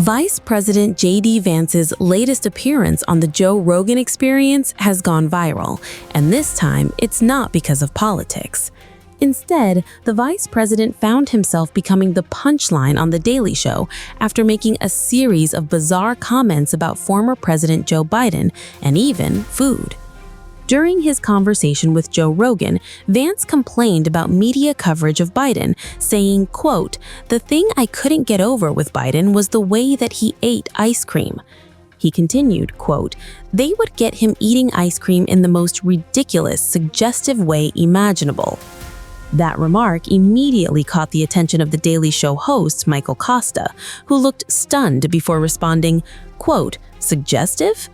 Vice President J.D. Vance's latest appearance on the Joe Rogan Experience has gone viral, and this time it's not because of politics. Instead, the vice president found himself becoming the punchline on The Daily Show after making a series of bizarre comments about former President Joe Biden and even food. During his conversation with Joe Rogan, Vance complained about media coverage of Biden, saying, quote, "The thing I couldn't get over with Biden was the way that he ate ice cream." He continued, quote, "They would get him eating ice cream in the most ridiculous, suggestive way imaginable." That remark immediately caught the attention of The Daily Show host Michael Costa, who looked stunned before responding, quote, "Suggestive?"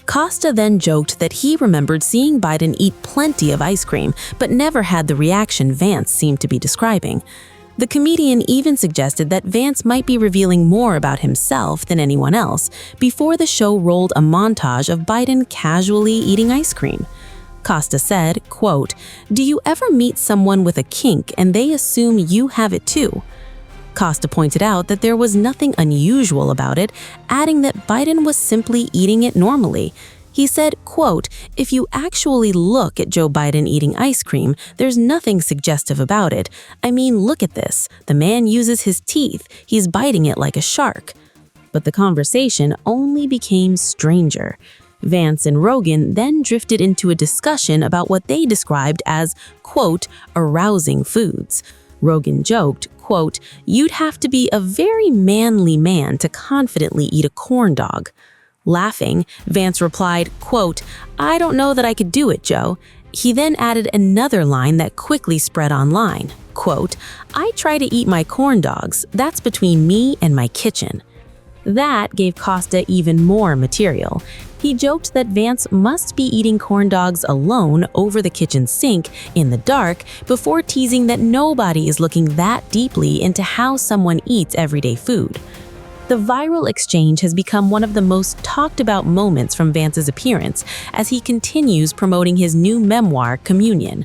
Costa then joked that he remembered seeing Biden eat plenty of ice cream, but never had the reaction Vance seemed to be describing. The comedian even suggested that Vance might be revealing more about himself than anyone else before the show rolled a montage of Biden casually eating ice cream. Costa said, quote, "Do you ever meet someone with a kink and they assume you have it too?" Costa pointed out that there was nothing unusual about it, adding that Biden was simply eating it normally. He said, quote, "If you actually look at Joe Biden eating ice cream, there's nothing suggestive about it. I mean, look at this. The man uses his teeth. He's biting it like a shark." But the conversation only became stranger. Vance and Rogan then drifted into a discussion about what they described as, quote, "arousing foods." Rogan joked, quote, "You'd have to be a very manly man to confidently eat a corn dog." Laughing, Vance replied, quote, "I don't know that I could do it, Joe." He then added another line that quickly spread online, quote, "I try to eat my corn dogs. That's between me and my kitchen." That gave Costa even more material. He joked that Vance must be eating corn dogs alone over the kitchen sink in the dark before teasing that nobody is looking that deeply into how someone eats everyday food. The viral exchange has become one of the most talked about moments from Vance's appearance as he continues promoting his new memoir, Communion.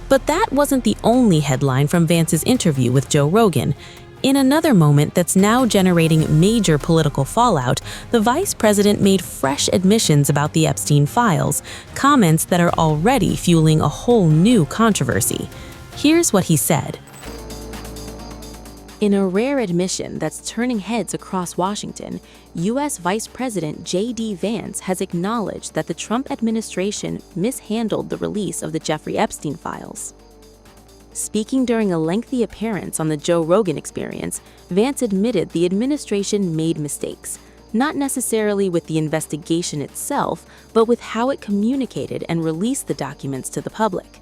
But that wasn't the only headline from Vance's interview with Joe Rogan. In another moment that's now generating major political fallout, the vice president made fresh admissions about the Epstein files, comments that are already fueling a whole new controversy. Here's what he said. In a rare admission that's turning heads across Washington, U.S. Vice President J.D. Vance has acknowledged that the Trump administration mishandled the release of the Jeffrey Epstein files. Speaking during a lengthy appearance on the Joe Rogan Experience, Vance admitted the administration made mistakes, not necessarily with the investigation itself, but with how it communicated and released the documents to the public.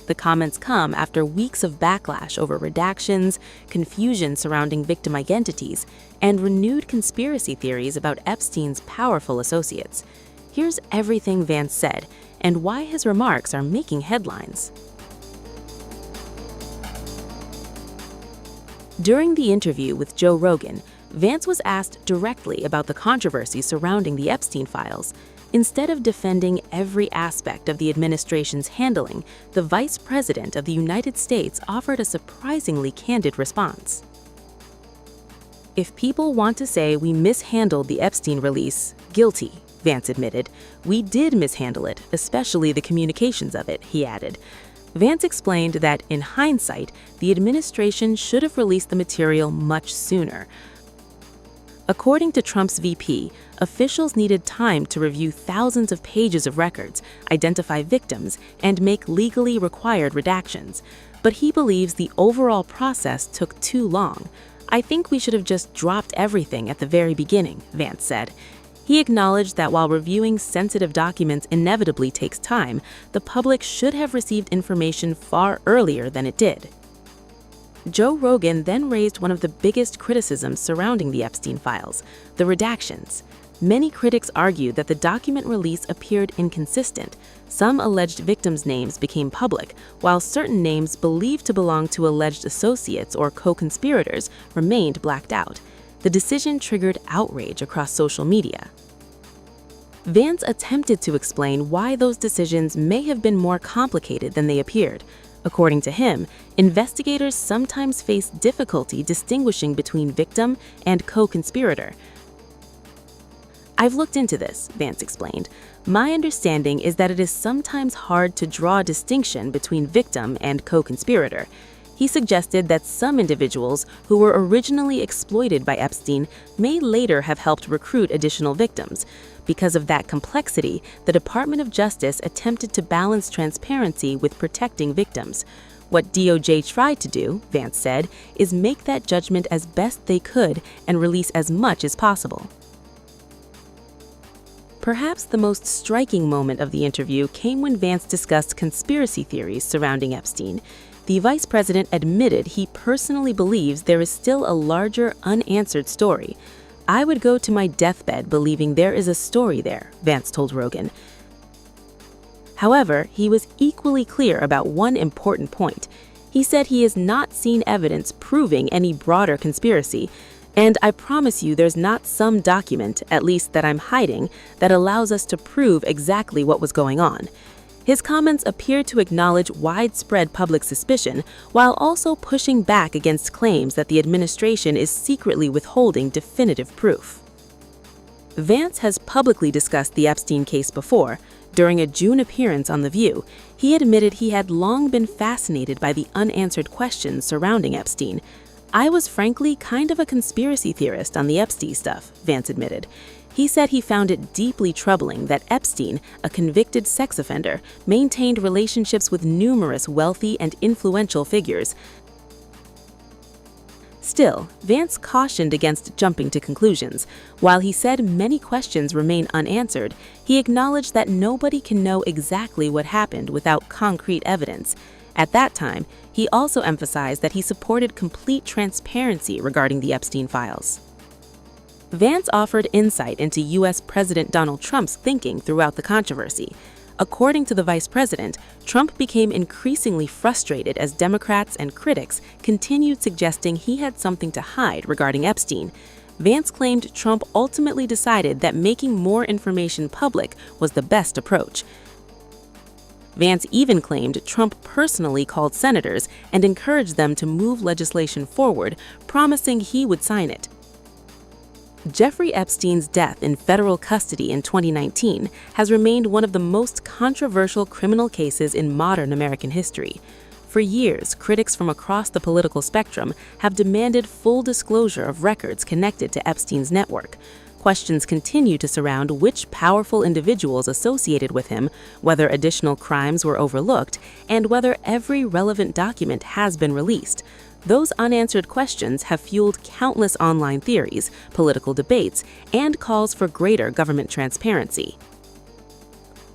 The comments come after weeks of backlash over redactions, confusion surrounding victim identities, and renewed conspiracy theories about Epstein's powerful associates. Here's everything Vance said and why his remarks are making headlines. During the interview with Joe Rogan, Vance was asked directly about the controversy surrounding the Epstein files. Instead of defending every aspect of the administration's handling, the Vice President of the United States offered a surprisingly candid response. "If people want to say we mishandled the Epstein release, guilty," Vance admitted. "We did mishandle it, especially the communications of it," he added. Vance explained that, in hindsight, the administration should have released the material much sooner. According to Trump's VP, officials needed time to review thousands of pages of records, identify victims, and make legally required redactions. But he believes the overall process took too long. "I think we should have just dropped everything at the very beginning," Vance said. He acknowledged that while reviewing sensitive documents inevitably takes time, the public should have received information far earlier than it did. Joe Rogan then raised one of the biggest criticisms surrounding the Epstein files, the redactions. Many critics argued that the document release appeared inconsistent. Some alleged victims' names became public, while certain names believed to belong to alleged associates or co-conspirators remained blacked out. The decision triggered outrage across social media. Vance attempted to explain why those decisions may have been more complicated than they appeared. According to him, investigators sometimes face difficulty distinguishing between victim and co-conspirator. "I've looked into this," Vance explained. "My understanding is that it is sometimes hard to draw a distinction between victim and co-conspirator." He suggested that some individuals who were originally exploited by Epstein may later have helped recruit additional victims. Because of that complexity, the Department of Justice attempted to balance transparency with protecting victims. What DOJ tried to do, Vance said, is make that judgment as best they could and release as much as possible. Perhaps the most striking moment of the interview came when Vance discussed conspiracy theories surrounding Epstein. The vice president admitted he personally believes there is still a larger, unanswered story. "I would go to my deathbed believing there is a story there," Vance told Rogan. However, he was equally clear about one important point. He said he has not seen evidence proving any broader conspiracy, and "I promise you there's not some document, at least that I'm hiding, that allows us to prove exactly what was going on." His comments appear to acknowledge widespread public suspicion while also pushing back against claims that the administration is secretly withholding definitive proof. Vance has publicly discussed the Epstein case before. During a June appearance on The View, he admitted he had long been fascinated by the unanswered questions surrounding Epstein. "I was frankly kind of a conspiracy theorist on the Epstein stuff," Vance admitted. He said he found it deeply troubling that Epstein, a convicted sex offender, maintained relationships with numerous wealthy and influential figures. Still, Vance cautioned against jumping to conclusions. While he said many questions remain unanswered, he acknowledged that nobody can know exactly what happened without concrete evidence. At that time, he also emphasized that he supported complete transparency regarding the Epstein files. Vance offered insight into U.S. President Donald Trump's thinking throughout the controversy. According to the vice president, Trump became increasingly frustrated as Democrats and critics continued suggesting he had something to hide regarding Epstein. Vance claimed Trump ultimately decided that making more information public was the best approach. Vance even claimed Trump personally called senators and encouraged them to move legislation forward, promising he would sign it. Jeffrey Epstein's death in federal custody in 2019 has remained one of the most controversial criminal cases in modern American history. For years, critics from across the political spectrum have demanded full disclosure of records connected to Epstein's network. Questions continue to surround which powerful individuals associated with him, whether additional crimes were overlooked, and whether every relevant document has been released. Those unanswered questions have fueled countless online theories, political debates, and calls for greater government transparency.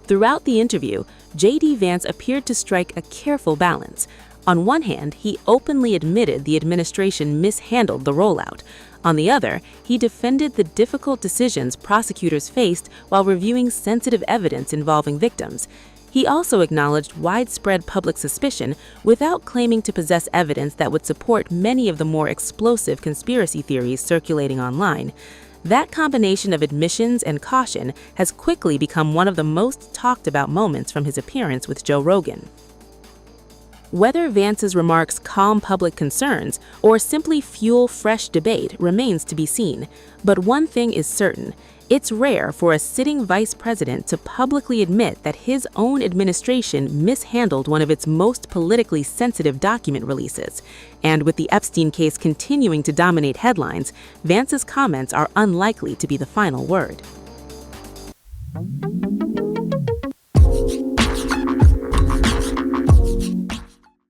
Throughout the interview, J.D. Vance appeared to strike a careful balance. On one hand, he openly admitted the administration mishandled the rollout. On the other, he defended the difficult decisions prosecutors faced while reviewing sensitive evidence involving victims. He also acknowledged widespread public suspicion without claiming to possess evidence that would support many of the more explosive conspiracy theories circulating online. That combination of admissions and caution has quickly become one of the most talked about moments from his appearance with Joe Rogan. Whether Vance's remarks calm public concerns or simply fuel fresh debate remains to be seen. But one thing is certain: it's rare for a sitting vice president to publicly admit that his own administration mishandled one of its most politically sensitive document releases. And with the Epstein case continuing to dominate headlines, Vance's comments are unlikely to be the final word.